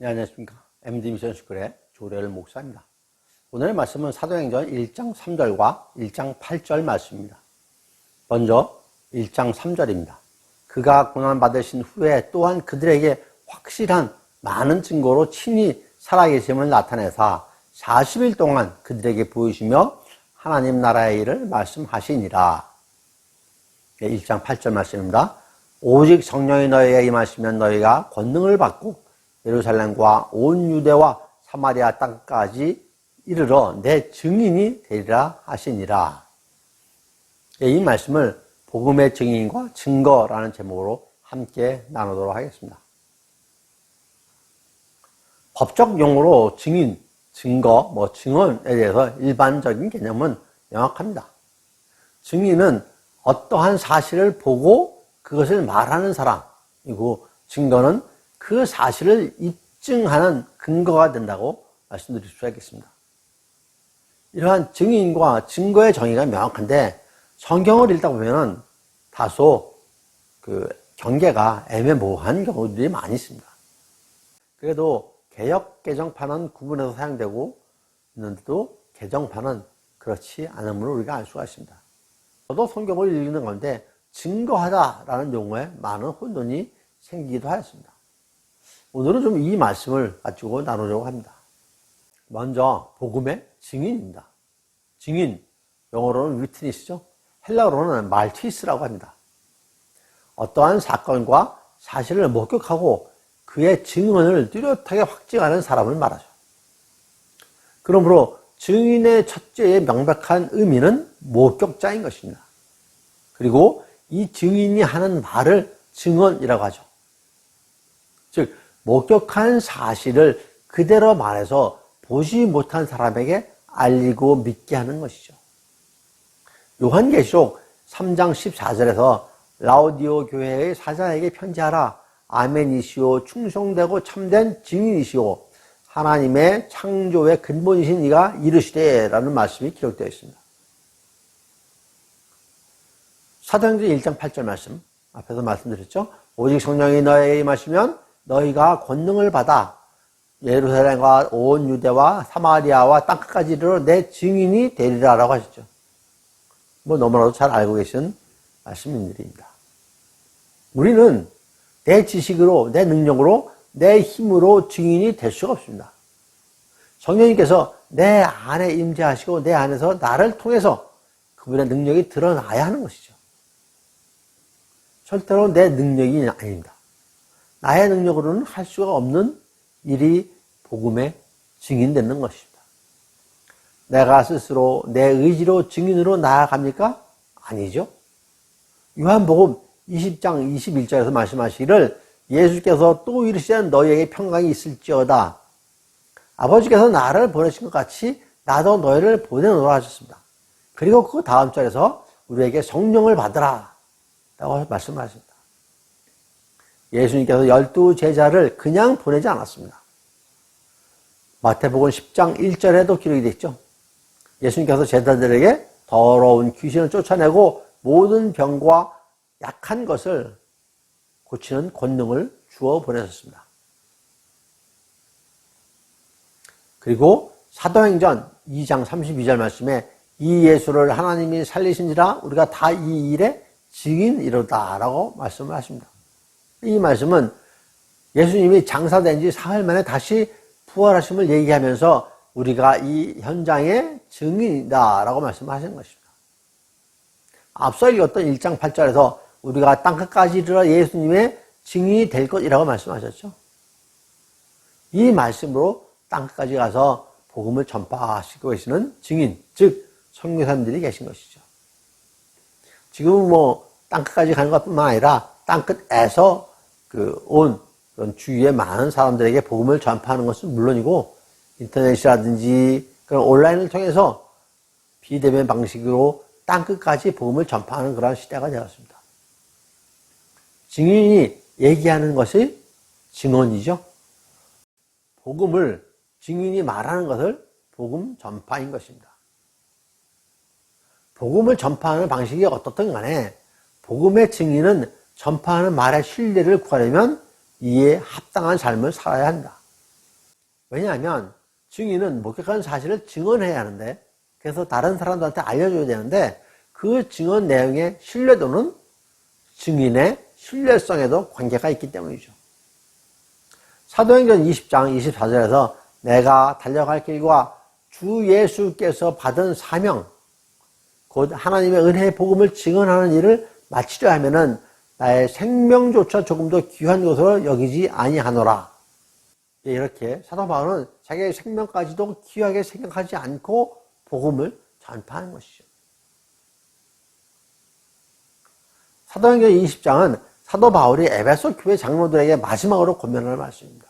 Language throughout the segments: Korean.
네, 안녕하십니까. MD 미션 스쿨의 조례를 목사입니다. 오늘의 말씀은 사도행전 1장 3절과 1장 8절 말씀입니다. 먼저 1장 3절입니다. 그가 고난받으신 후에 또한 그들에게 확실한 많은 증거로 친히 살아계심을 나타내사 40일 동안 그들에게 보이시며 하나님 나라의 일을 말씀하시니라. 1장 8절 말씀입니다. 오직 성령이 너희에게 임하시면 너희가 권능을 받고 예루살렘과 온 유대와 사마리아 땅까지 이르러 내 증인이 되리라 하시니라. 이 말씀을 복음의 증인과 증거라는 제목으로 함께 나누도록 하겠습니다. 법적 용어로 증인, 증거, 증언에 대해서 일반적인 개념은 명확합니다. 증인은 어떠한 사실을 보고 그것을 말하는 사람이고, 증거는 그 사실을 입증하는 근거가 된다고 말씀드릴 수가 있겠습니다. 이러한 증인과 증거의 정의가 명확한데 성경을 읽다 보면 다소 경계가 애매모호한 경우들이 많이 있습니다. 그래도 개역 개정판은 구분해서 사용되고 있는데도 개정판은 그렇지 않음을 우리가 알 수가 있습니다. 저도 성경을 읽는 가운데 증거하다라는 용어에 많은 혼돈이 생기기도 하였습니다. 오늘은 좀 이 말씀을 가지고 나누려고 합니다. 먼저 복음의 증인입니다. 증인, 영어로는 위트니스죠. 헬라어로는 말티스라고 합니다. 어떠한 사건과 사실을 목격하고 그의 증언을 뚜렷하게 확증하는 사람을 말하죠. 그러므로 증인의 첫째의 명백한 의미는 목격자인 것입니다. 그리고 이 증인이 하는 말을 증언이라고 하죠. 즉 목격한 사실을 그대로 말해서 보지 못한 사람에게 알리고 믿게 하는 것이죠. 요한계시록 3장 14절에서 라오디오 교회의 사자에게 편지하라. 아멘이시오 충성되고 참된 증인이시오 하나님의 창조의 근본이신 이가 이르시되 라는 말씀이 기록되어 있습니다. 사도행전 1장 8절 말씀 앞에서 말씀드렸죠. 오직 성령이 너희에게 임하시면 너희가 권능을 받아 예루살렘과 온 유대와 사마리아와 땅끝까지 이르러 내 증인이 되리라 라고 하셨죠. 너무나도 잘 알고 계신 말씀입니다. 우리는 내 지식으로, 내 능력으로, 내 힘으로 증인이 될 수가 없습니다. 성령님께서 내 안에 임재하시고 내 안에서 나를 통해서 그분의 능력이 드러나야 하는 것이죠. 절대로 내 능력이 아닙니다. 나의 능력으로는 할 수가 없는 일이 복음의 증인되는 것입니다. 내가 스스로 내 의지로 증인으로 나아갑니까? 아니죠. 요한복음 20장 21절에서 말씀하시기를 예수께서 또 이르시되 너희에게 평강이 있을지어다. 아버지께서 나를 보내신 것 같이 나도 너희를 보내노라 하셨습니다. 그리고 그 다음 절에서 우리에게 성령을 받으라 라고 말씀하십니다. 예수님께서 12제자를 그냥 보내지 않았습니다. 마태복음 10장 1절에도 기록이 되어 있죠. 예수님께서 제자들에게 더러운 귀신을 쫓아내고 모든 병과 약한 것을 고치는 권능을 주어 보내셨습니다. 그리고 사도행전 2장 32절 말씀에 이 예수를 하나님이 살리신지라 우리가 다 이 일의 증인이로다 라고 말씀을 하십니다. 이 말씀은 예수님이 장사된 지 사흘 만에 다시 부활하심을 얘기하면서 우리가 이 현장의 증인이다 라고 말씀하시는 것입니다. 앞서 읽었던 1장 8절에서 우리가 땅끝까지 이르러 예수님의 증인이 될 것이라고 말씀하셨죠. 이 말씀으로 땅끝까지 가서 복음을 전파하시고 계시는 증인, 즉 선교사님들이 계신 것이죠. 지금은 땅끝까지 가는 것뿐만 아니라 땅끝에서 온 그런 주위의 많은 사람들에게 복음을 전파하는 것은 물론이고 인터넷이라든지 그런 온라인을 통해서 비대면 방식으로 땅끝까지 복음을 전파하는 그런 시대가 되었습니다. 증인이 얘기하는 것이 증언이죠. 복음을 증인이 말하는 것을 복음 전파인 것입니다. 복음을 전파하는 방식이 어떻든 간에 복음의 증인은 전파하는 말의 신뢰를 구하려면 이에 합당한 삶을 살아야 한다. 왜냐하면 증인은 목격한 사실을 증언해야 하는데, 그래서 다른 사람들한테 알려줘야 되는데, 그 증언 내용의 신뢰도는 증인의 신뢰성에도 관계가 있기 때문이죠. 사도행전 20장 24절에서 내가 달려갈 길과 주 예수께서 받은 사명, 곧 하나님의 은혜의 복음을 증언하는 일을 마치려 하면은 나의 생명조차 조금 더 귀한 것으로 여기지 아니하노라. 이렇게 사도 바울은 자기의 생명까지도 귀하게 생각하지 않고 복음을 전파하는 것이죠. 사도행전 20장은 사도 바울이 에베소 교회 장로들에게 마지막으로 권면하는 말씀입니다.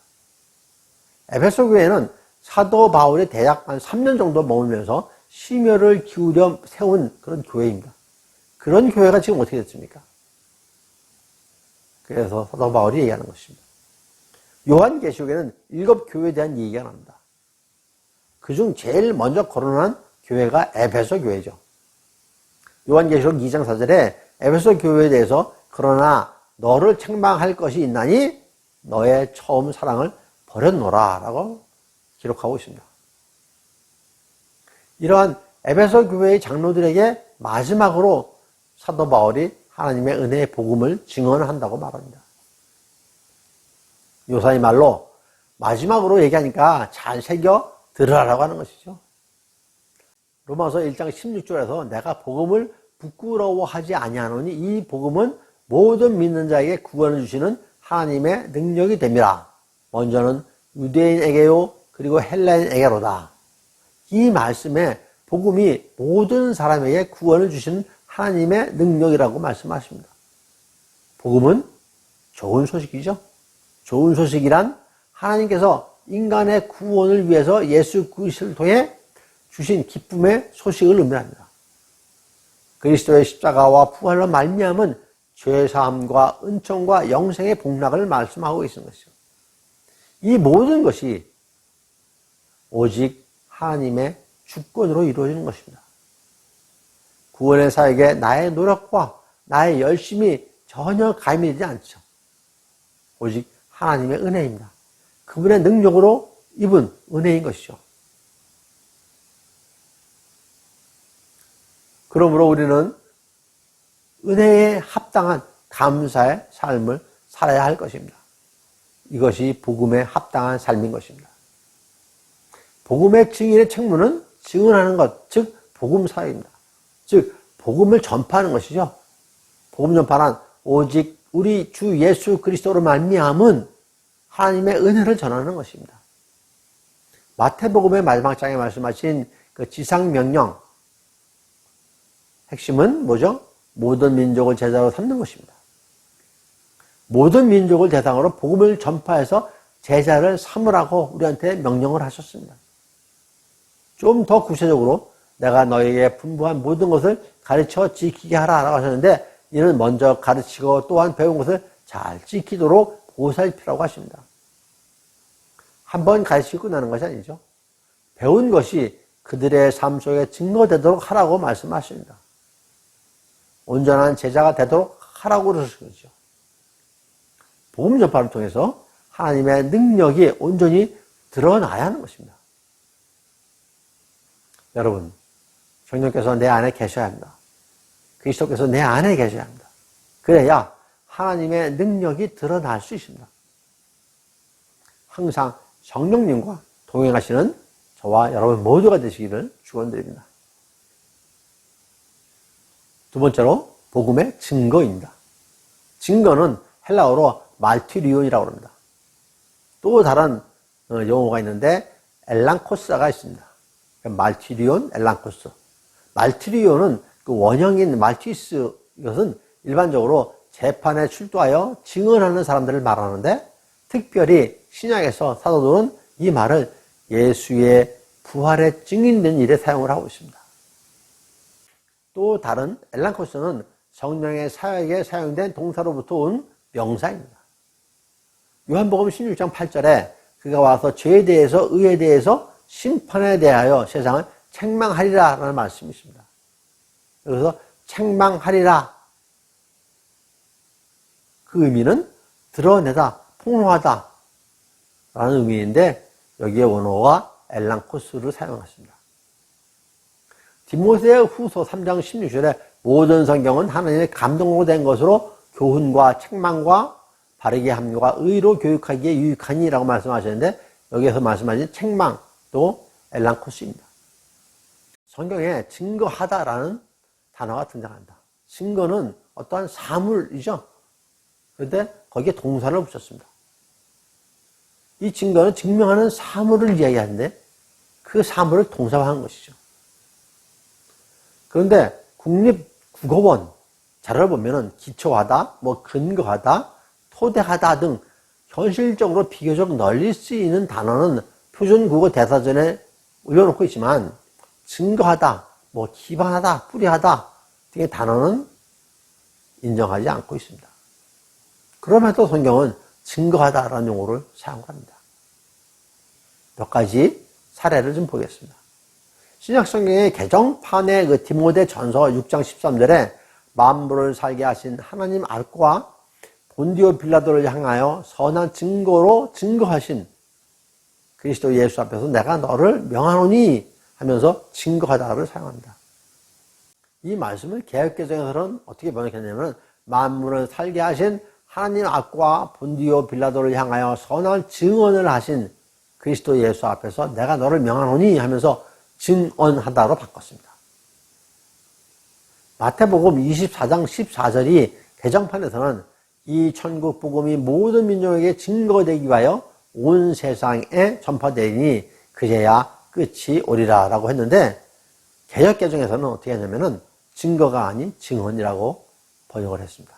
에베소 교회는 사도 바울이 대략 한 3년 정도 머물면서 심혈을 기울여 세운 그런 교회입니다. 그런 교회가 지금 어떻게 됐습니까? 그래서 사도 바울이 얘기하는 것입니다. 요한계시록에는 7교회에 대한 얘기가 납니다. 그중 제일 먼저 거론한 교회가 에베소 교회죠. 요한계시록 2장 4절에 에베소 교회에 대해서 그러나 너를 책망할 것이 있나니 너의 처음 사랑을 버렸노라 라고 기록하고 있습니다. 이러한 에베소 교회의 장로들에게 마지막으로 사도 바울이 하나님의 은혜의 복음을 증언한다고 말합니다. 요사이 말로 마지막으로 얘기하니까 잘 새겨 들으라고 하는 것이죠. 로마서 1장 16절에서 내가 복음을 부끄러워하지 아니하노니 이 복음은 모든 믿는 자에게 구원을 주시는 하나님의 능력이 됨이라. 먼저는 유대인에게요 그리고 헬라인에게로다. 이 말씀에 복음이 모든 사람에게 구원을 주시는 하나님의 능력이라고 말씀하십니다. 복음은 좋은 소식이죠. 좋은 소식이란 하나님께서 인간의 구원을 위해서 예수 그리스도를 통해 주신 기쁨의 소식을 의미합니다. 그리스도의 십자가와 부활로 말미암은 죄사함과 은총과 영생의 복락을 말씀하고 있는 것이죠. 이 모든 것이 오직 하나님의 주권으로 이루어지는 것입니다. 구원의 사역에 나의 노력과 나의 열심이 전혀 가미되지 않죠. 오직 하나님의 은혜입니다. 그분의 능력으로 입은 은혜인 것이죠. 그러므로 우리는 은혜에 합당한 감사의 삶을 살아야 할 것입니다. 이것이 복음에 합당한 삶인 것입니다. 복음의 증인의 책무는 증언하는 것, 즉 복음 사역입니다. 즉 복음을 전파하는 것이죠. 복음 전파란 오직 우리 주 예수 그리스도로 말미암은 하나님의 은혜를 전하는 것입니다. 마태복음의 마지막 장에 말씀하신 그 지상명령, 핵심은 뭐죠? 모든 민족을 제자로 삼는 것입니다. 모든 민족을 대상으로 복음을 전파해서 제자를 삼으라고 우리한테 명령을 하셨습니다. 좀 더 구체적으로 내가 너에게 분부한 모든 것을 가르쳐 지키게 하라라고 하셨는데, 이는 먼저 가르치고 또한 배운 것을 잘 지키도록 보살피라고 하십니다. 한번 가르치고 끝나는 것이 아니죠. 배운 것이 그들의 삶 속에 증거되도록 하라고 말씀하십니다. 온전한 제자가 되도록 하라고 그러신 거죠. 복음 전파를 통해서 하나님의 능력이 온전히 드러나야 하는 것입니다. 여러분, 성령께서 내 안에 계셔야 합니다. 그리스도께서 내 안에 계셔야 합니다. 그래야 하나님의 능력이 드러날 수 있습니다. 항상 성령님과 동행하시는 저와 여러분 모두가 되시기를 축원드립니다. 두 번째로 복음의 증거입니다. 증거는 헬라어로 말티리온이라고 합니다. 또 다른 용어가 있는데 엘랑코스가 있습니다. 말티리온, 엘랑코스. 말티리온은 그 원형인 말티스, 이것은 일반적으로 재판에 출두하여 증언하는 사람들을 말하는데, 특별히 신약에서 사도들은 이 말을 예수의 부활에 증인된 일에 사용을 하고 있습니다. 또 다른 엘랑코스는 성령의 사역에 사용된 동사로부터 온 명사입니다. 요한복음 16장 8절에 그가 와서 죄에 대해서 의에 대해서 심판에 대하여 세상을 책망하리라 라는 말씀이 있습니다. 여기서 책망하리라, 그 의미는 드러내다, 폭로하다 라는 의미인데, 여기에 원어가 엘랑코스를 사용했습니다. 디모데 후서 3장 16절에 모든 성경은 하나님의 감동으로 된 것으로 교훈과 책망과 바르게 함과 의로 교육하기에 유익하니라고 말씀하셨는데 여기에서 말씀하신 책망 또 엘랑코스입니다. 성경에 증거하다라는 단어가 등장한다. 증거는 어떠한 사물이죠. 그런데 거기에 동사를 붙였습니다. 이 증거는 증명하는 사물을 이야기하는데 그 사물을 동사화한 것이죠. 그런데 국립국어원 자료를 보면은 기초하다, 근거하다, 토대하다 등 현실적으로 비교적 널리 쓰이는 단어는 표준국어 대사전에 올려놓고 있지만 증거하다, 기반하다, 뿌리하다 등의 단어는 인정하지 않고 있습니다. 그럼에도 성경은 증거하다라는 용어를 사용합니다. 몇 가지 사례를 좀 보겠습니다. 신약성경의 개정판의 디모데 전서 6장 13절에 만물을 살게 하신 하나님 알과 본디오 빌라도를 향하여 선한 증거로 증거하신 그리스도 예수 앞에서 내가 너를 명하노니 하면서 증거하다를 사용합니다. 이 말씀을 개역개정에서는 어떻게 번역했냐면 만물을 살게 하신 하나님 앞과 본디오 빌라도를 향하여 선한 증언을 하신 그리스도 예수 앞에서 내가 너를 명하노니 하면서 증언하다로 바꿨습니다. 마태복음 24장 14절이 개정판에서는 이 천국 복음이 모든 민족에게 증거되기 위하여 온 세상에 전파되니 그제야 끝이 오리라 라고 했는데 개역개정에서는 어떻게 하냐면은 증거가 아닌 증언이라고 번역을 했습니다.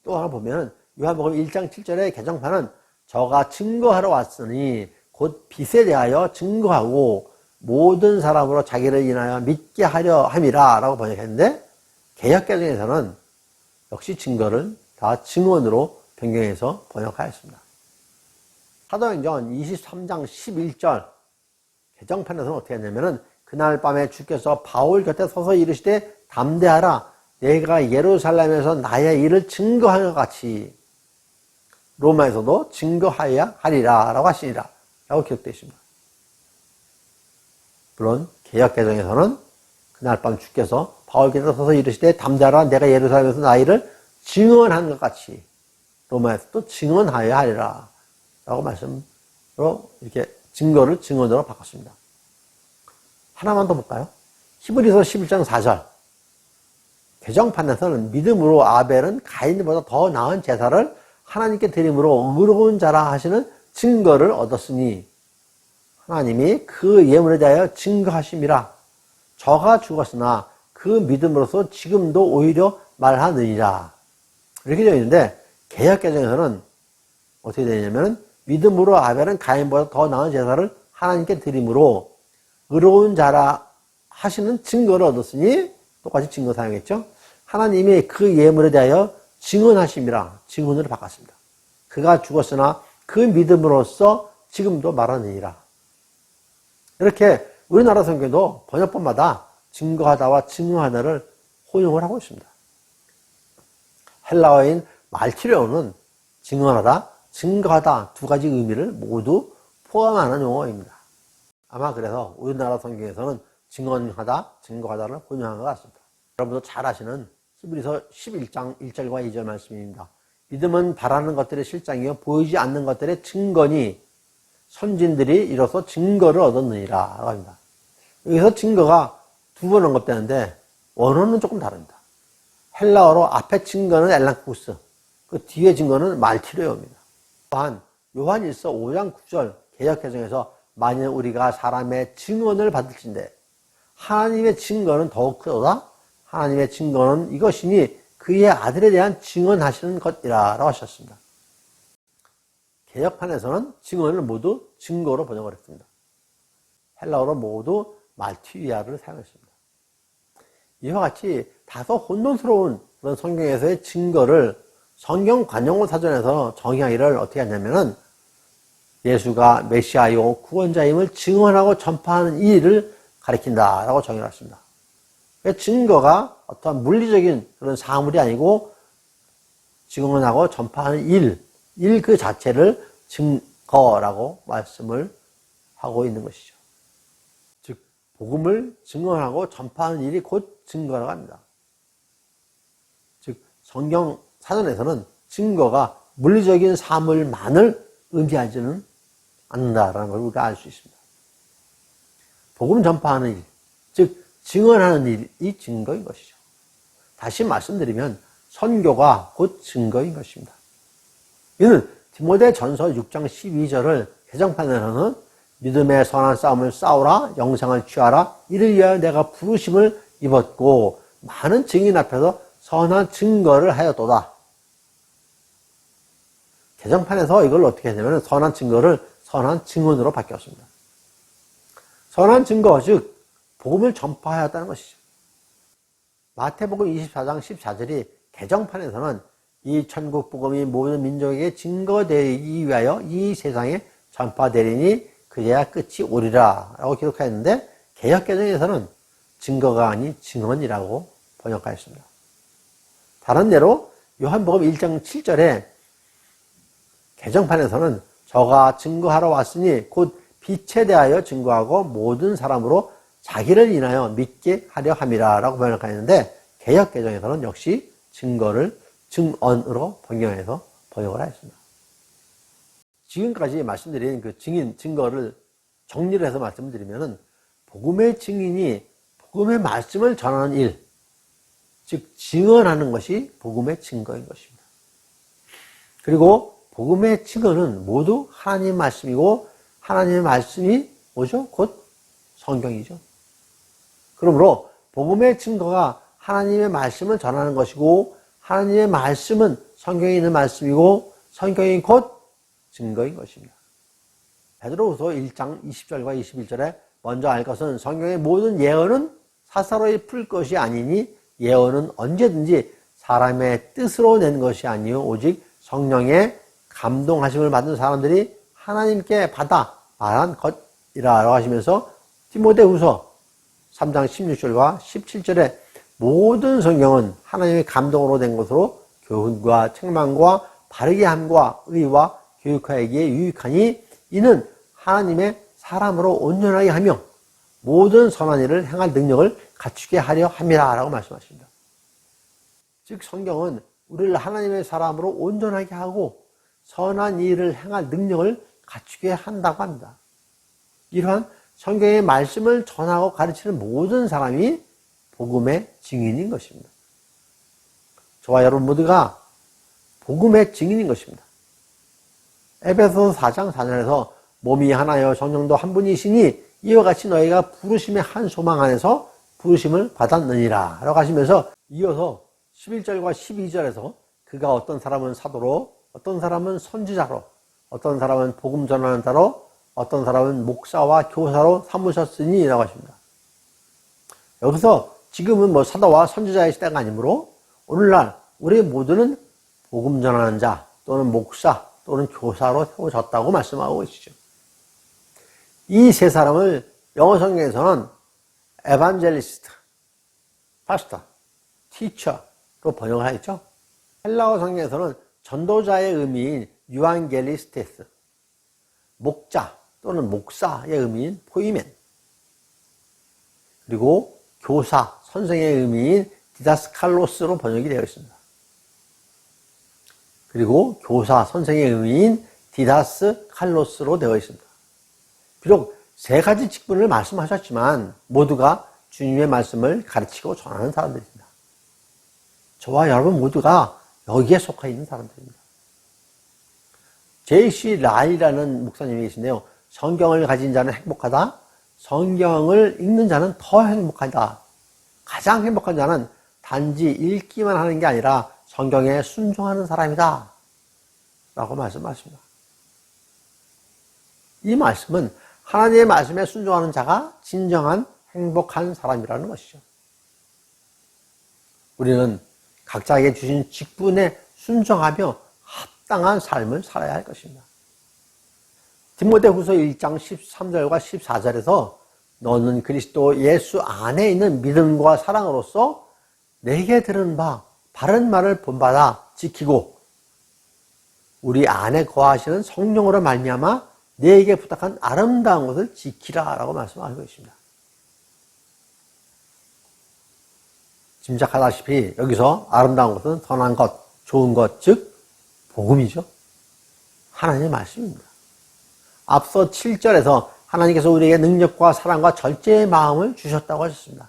또 하나 보면은 요한복음 1장 7절의 개정판은 저가 증거하러 왔으니 곧 빛에 대하여 증거하고 모든 사람으로 자기를 인하여 믿게 하려 함이라 라고 번역했는데 개역개정에서는 역시 증거를 다 증언으로 변경해서 번역하였습니다. 사도행전 23장 11절 개정판에서는 어떻게 했냐면은 그날 밤에 주께서 바울 곁에 서서 이르시되 담대하라 내가 예루살렘에서 나의 일을 증거하는 것 같이 로마에서도 증거하여야 하리라 라고 하시니라 라고 기록되어 있습니다. 물론 개역개정에서는 그날 밤 주께서 바울 곁에 서서 이르시되 담대하라 내가 예루살렘에서 나의 일을 증언한 것 같이 로마에서도 증언하여야 하리라 라고 말씀으로 이렇게 증거를 증언으로 바꿨습니다. 하나만 더 볼까요? 히브리서 11장 4절 개정판에서는 믿음으로 아벨은 가인보다 더 나은 제사를 하나님께 드림으로 의로운 자라 하시는 증거를 얻었으니 하나님이 그 예물에 대하여 증거하심이라 저가 죽었으나 그 믿음으로서 지금도 오히려 말하느니라 이렇게 되어 있는데 개역개정에서는 어떻게 되냐면 믿음으로 아벨은 가인보다 더 나은 제사를 하나님께 드림으로 의로운 자라 하시는 증거를 얻었으니 똑같이 증거 사용했죠. 하나님이 그 예물에 대하여 증언하심이라 증언으로 바꿨습니다. 그가 죽었으나 그 믿음으로써 지금도 말하느니라. 이렇게 우리나라 성경도 번역본마다 증거하다와 증언하다를 혼용을 하고 있습니다. 헬라어인 말티레오는 증언하다, 증거하다 두 가지 의미를 모두 포함하는 용어입니다. 아마 그래서 우리나라 성경에서는 증언하다, 증거하다를 혼용한 것 같습니다. 여러분도 잘 아시는 히브리서 11장 1절과 2절 말씀입니다. 믿음은 바라는 것들의 실상이요 보이지 않는 것들의 증거니 선진들이 이로써 증거를 얻었느니라 라고 합니다. 여기서 증거가 두 번 언급되는데 원어는 조금 다릅니다. 헬라어로 앞에 증거는 엘랑쿠스, 그 뒤에 증거는 말티레오입니다. 또한 요한일서 5장 9절 개역개정에서 만일 우리가 사람의 증언을 받을진대 하나님의 증거는 더욱 크도다. 하나님의 증거는 이것이니 그의 아들에 대한 증언하시는 것이라 라고 하셨습니다. 개역판에서는 증언을 모두 증거로 번역을 했습니다. 헬라어로 모두 말티위아를 사용했습니다. 이와 같이 다소 혼돈스러운 그런 성경에서의 증거를 성경 관용어 사전에서 정의하기를 어떻게 하냐면은 예수가 메시아요 구원자임을 증언하고 전파하는 이 일을 가리킨다라고 정의를 했습니다. 증거가 어떤 물리적인 그런 사물이 아니고 증언하고 전파하는 일 그 자체를 거라고 말씀을 하고 있는 것이죠. 즉 복음을 증언하고 전파하는 일이 곧 증거라고 합니다. 즉 성경 사전에서는 증거가 물리적인 사물만을 의미하지는 않는다라는 걸 우리가 알 수 있습니다. 복음 전파하는 일, 즉 증언하는 일이 증거인 것이죠. 다시 말씀드리면 선교가 곧 증거인 것입니다. 이는 디모데전서 6장 12절을 개정판에서는 믿음의 선한 싸움을 싸우라, 영생을 취하라, 이를 위하여 내가 부르심을 입었고 많은 증인 앞에서 선한 증거를 하였도다. 개정판에서 이걸 어떻게 했냐면 선한 증거를 선한 증언으로 바뀌었습니다. 선한 증거, 즉 복음을 전파하였다는 것이죠. 마태복음 24장 14절이 개정판에서는 이 천국 복음이 모든 민족에게 증거되기 위하여 이 세상에 전파되리니 그제야 끝이 오리라 라고 기록하였는데 개역개정에서는 증거가 아닌 증언이라고 번역하였습니다. 다른 예로 요한복음 1장 7절에 개정판에서는 저가 증거하러 왔으니 곧 빛에 대하여 증거하고 모든 사람으로 자기를 인하여 믿게 하려 함이라 라고 번역하였는데 개역개정에서는 역시 증거를 증언으로 번역해서 번역을 하였습니다. 지금까지 말씀드린 그 증거를 정리를 해서 말씀드리면은 복음의 증인이 복음의 말씀을 전하는 일, 즉 증언하는 것이 복음의 증거인 것입니다. 그리고 복음의 증언은 모두 하나님의 말씀이고 하나님의 말씀이 뭐죠? 곧 성경이죠. 그러므로 복음의 증거가 하나님의 말씀을 전하는 것이고 하나님의 말씀은 성경에 있는 말씀이고 성경이 곧 증거인 것입니다. 베드로후서 1장 20절과 21절에 먼저 알 것은 성경의 모든 예언은 사사로이 풀 것이 아니니 예언은 언제든지 사람의 뜻으로 낸 것이 아니요 오직 성령의 감동하심을 받은 사람들이 하나님께 받아 말한 것이라고 하시면서 디모데후서 3장 16절과 17절에 모든 성경은 하나님의 감동으로 된 것으로 교훈과 책망과 바르게 함과 의와 교육하기에 유익하니 이는 하나님의 사람으로 온전하게 하며 모든 선한 일을 행할 능력을 갖추게 하려 함이라 라고 말씀하십니다. 즉 성경은 우리를 하나님의 사람으로 온전하게 하고 선한 일을 행할 능력을 갖추게 한다고 합니다. 이러한 성경의 말씀을 전하고 가르치는 모든 사람이 복음의 증인인 것입니다. 저와 여러분 모두가 복음의 증인인 것입니다. 에베소서 4장 4절에서 몸이 하나여 성령도 한 분이시니 이와 같이 너희가 부르심의 한 소망 안에서 부르심을 받았느니라 라고 하시면서 이어서 11절과 12절에서 그가 어떤 사람은 사도로 어떤 사람은 선지자로 어떤 사람은 복음 전하는 자로 어떤 사람은 목사와 교사로 삼으셨으니 라고 하십니다. 여기서 지금은 뭐 사도와 선지자의 시대가 아니므로 오늘날 우리 모두는 복음 전하는 자 또는 목사 또는 교사로 세워졌다고 말씀하고 계시죠. 이 세 사람을 영어 성경에서는 에반젤리스트, 파스터, 티처로 번역을 하였죠. 헬라어 성경에서는 전도자의 의미인 유안겔리스테스, 목자 또는 목사의 의미인 포이멘, 그리고 교사, 선생의 의미인 디다스칼로스로 번역이 되어 있습니다. 그리고 교사, 선생의 의미인 디다스칼로스로 되어 있습니다. 비록 세 가지 직분을 말씀하셨지만 모두가 주님의 말씀을 가르치고 전하는 사람들입니다. 저와 여러분 모두가 여기에 속해 있는 사람들입니다. J.C. 라이라는 목사님이 계신데요. 성경을 가진 자는 행복하다. 성경을 읽는 자는 더 행복하다. 가장 행복한 자는 단지 읽기만 하는 게 아니라 성경에 순종하는 사람이다 라고 말씀하십니다. 이 말씀은 하나님의 말씀에 순종하는 자가 진정한 행복한 사람이라는 것이죠. 우리는 각자에게 주신 직분에 순종하며 합당한 삶을 살아야 할 것입니다. 디모데후서 1장 13절과 14절에서 너는 그리스도 예수 안에 있는 믿음과 사랑으로서 내게 들은 바 바른 말을 본받아 지키고 우리 안에 거하시는 성령으로 말미암아 내게 부탁한 아름다운 것을 지키라라고 말씀하고 있습니다. 짐작하다시피 여기서 아름다운 것은 선한 것, 좋은 것, 즉 복음이죠. 하나님의 말씀입니다. 앞서 7절에서 하나님께서 우리에게 능력과 사랑과 절제의 마음을 주셨다고 하셨습니다.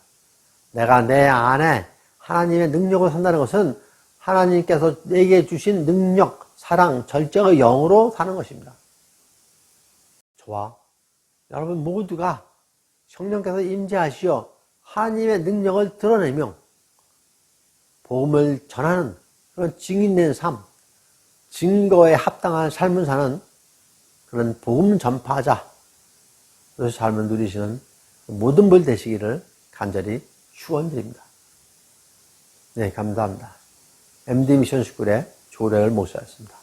내가 내 안에 하나님의 능력을 산다는 것은 하나님께서 내게 주신 능력, 사랑, 절제의 영으로 사는 것입니다. 저와 여러분 모두가 성령께서 임재하시어 하나님의 능력을 드러내며 복음을 전하는 그런 증인된 삶, 증거에 합당한 삶을 사는 그런 복음 전파자, 그래서 삶을 누리시는 모든 분 되시기를 간절히 축원드립니다. 네, 감사합니다. MD 미션 스쿨의 조래열 목사였습니다.